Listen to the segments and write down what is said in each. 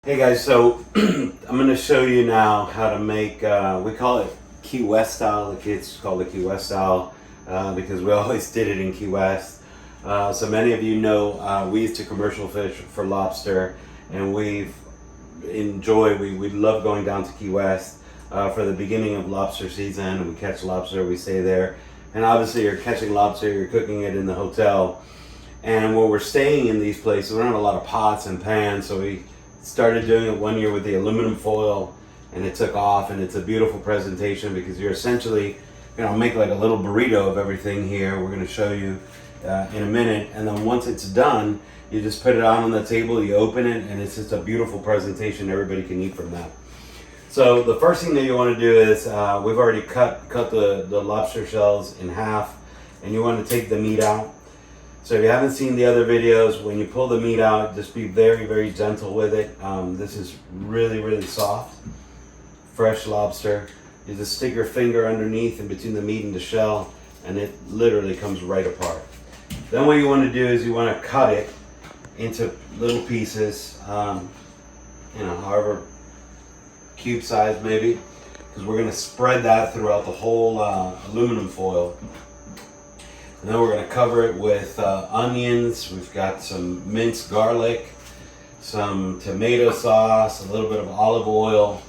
Hey guys, so I'm going to show you now how to make, we call it Key West style. The kids call it Key West style because we always did it in Key West. So many of you know we used to commercial fish for lobster, and we love going down to Key West for the beginning of lobster season. We catch lobster, we stay there. And obviously you're catching lobster, you're cooking it in the hotel. And when we're staying in these places, we don't have a lot of pots and pans, so we started doing it one year with the aluminum foil, and it took off, and it's a beautiful presentation because you're essentially going to make like a little burrito of everything here. We're going to show you in a minute, and then once it's done, you just put it on the table, you open it, and it's just a beautiful presentation. Everybody can eat from that. So the first thing that you want to do is we've already cut the lobster shells in half, and you want to take the meat out. So if you haven't seen the other videos, when you pull the meat out, just be very, very gentle with it. This is really, really soft, fresh lobster. You just stick your finger underneath in between the meat and the shell, and it literally comes right apart. Then what you want to do is you want to cut it into little pieces, however cube size maybe, because we're going to spread that throughout the whole aluminum foil. And then we're going to cover it with onions. We've got some minced garlic, some tomato sauce, a little bit of olive oil,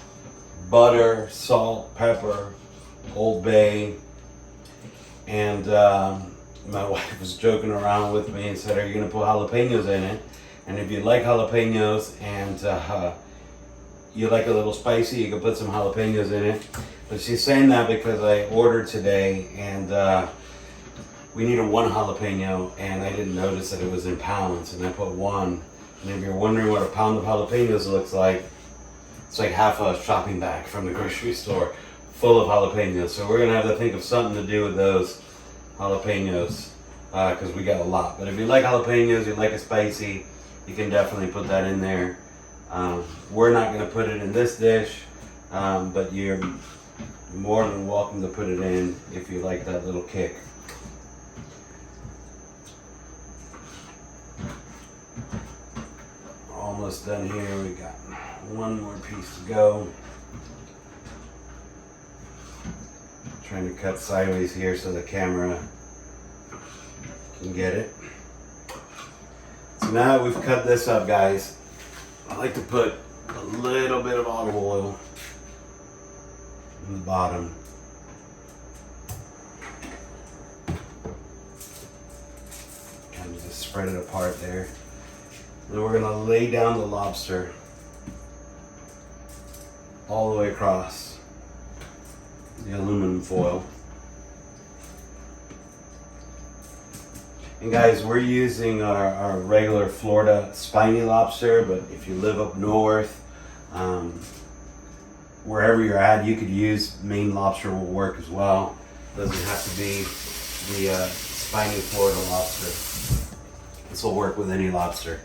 butter, salt, pepper, Old Bay. And my wife was joking around with me and said, "Are you going to put jalapenos in it?" And if you like jalapenos and you like a little spicy, you can put some jalapenos in it. But she's saying that because I ordered today, and we needed one jalapeno, and I didn't notice that it was in pounds, and I put one. And if you're wondering what a pound of jalapenos looks like, it's like half a shopping bag from the grocery store full of jalapenos. So we're gonna have to think of something to do with those jalapenos because we got a lot. But if you like jalapenos, you like it spicy, you can definitely put that in there. We're not gonna put it in this dish, but you're more than welcome to put it in if you like that little kick. Almost done here. We got one more piece to go. Trying to cut sideways here so the camera can get it. So now that we've cut this up, guys, I like to put a little bit of olive oil in the bottom. Kind of just spread it apart there. Then we're going to lay down the lobster all the way across the aluminum foil. And guys, we're using our regular Florida spiny lobster, but if you live up north, wherever you're at, you could use Maine lobster will work as well. Doesn't have to be the spiny Florida lobster. This will work with any lobster.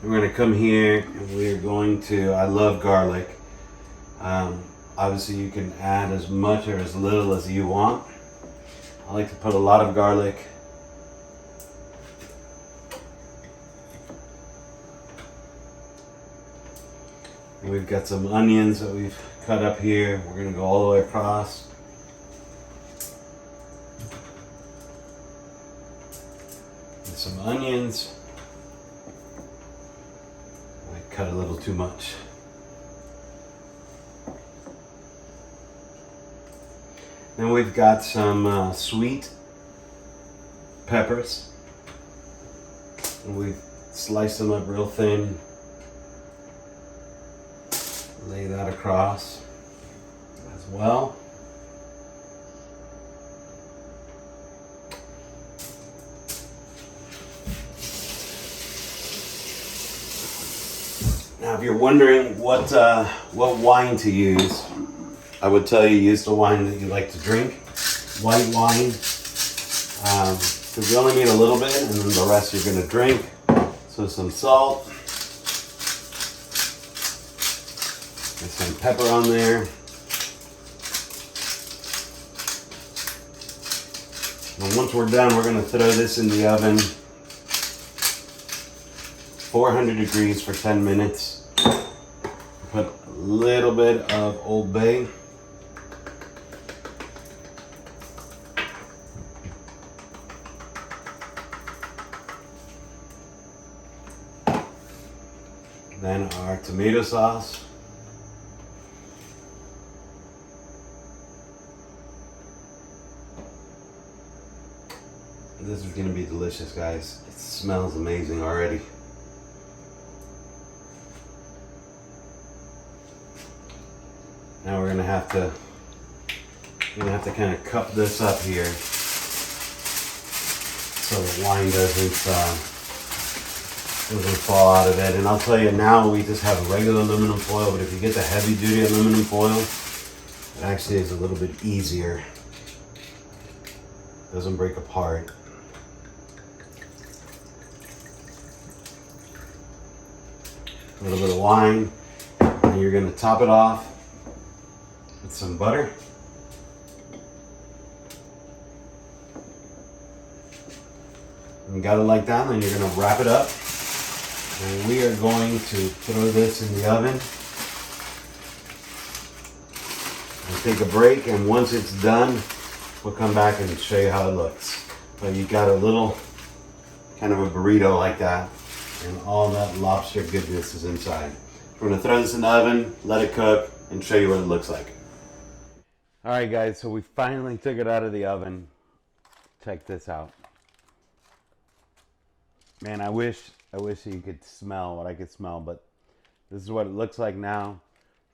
We're going to come here and we're going to, I love garlic. Obviously you can add as much or as little as you want. I like to put a lot of garlic. And we've got some onions that we've cut up here. We're going to go all the way across. And some onions. Cut a little too much. Then we've got some sweet peppers. And we've sliced them up real thin. Lay that across as well. Now, if you're wondering what wine to use, I would tell you use the wine that you like to drink, white wine, because you only need a little bit, and then the rest you're going to drink. So some salt, and some pepper on there. And once we're done, we're going to throw this in the oven. 400 degrees for 10 minutes. put a little bit of Old Bay. Then our tomato sauce. This is going to be delicious, guys. It smells amazing already. Now we're going to have to kind of cup this up here so the wine doesn't fall out of it. And I'll tell you now, we just have regular aluminum foil, but if you get the heavy duty aluminum foil, it actually is a little bit easier. It doesn't break apart. A little bit of wine, and you're going to top it off with some butter. And you got it like that, and then you're going to wrap it up. And we are going to throw this in the oven and take a break. And once it's done, we'll come back and show you how it looks. But you got a little kind of a burrito like that, and all that lobster goodness is inside. We're going to throw this in the oven, let it cook, and show you what it looks like. All right, guys, so we finally took it out of the oven. Check this out. Man, I wish you could smell what I could smell, but this is what it looks like now.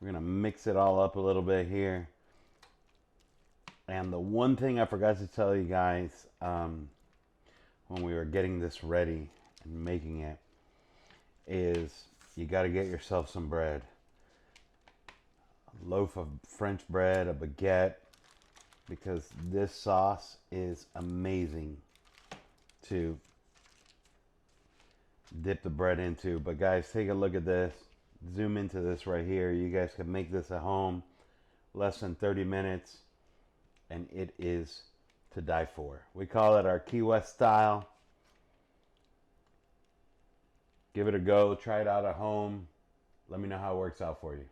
We're going to mix it all up a little bit here. And the one thing I forgot to tell you guys when we were getting this ready and making it is you got to get yourself some bread. A loaf of French bread, a baguette, because this sauce is amazing to dip the bread into. But guys, take a look at this. Zoom into this right here. You guys can make this at home, less than 30 minutes, and it is to die for. We call it our Key West style. Give it a go. Try it out at home. Let me know how it works out for you.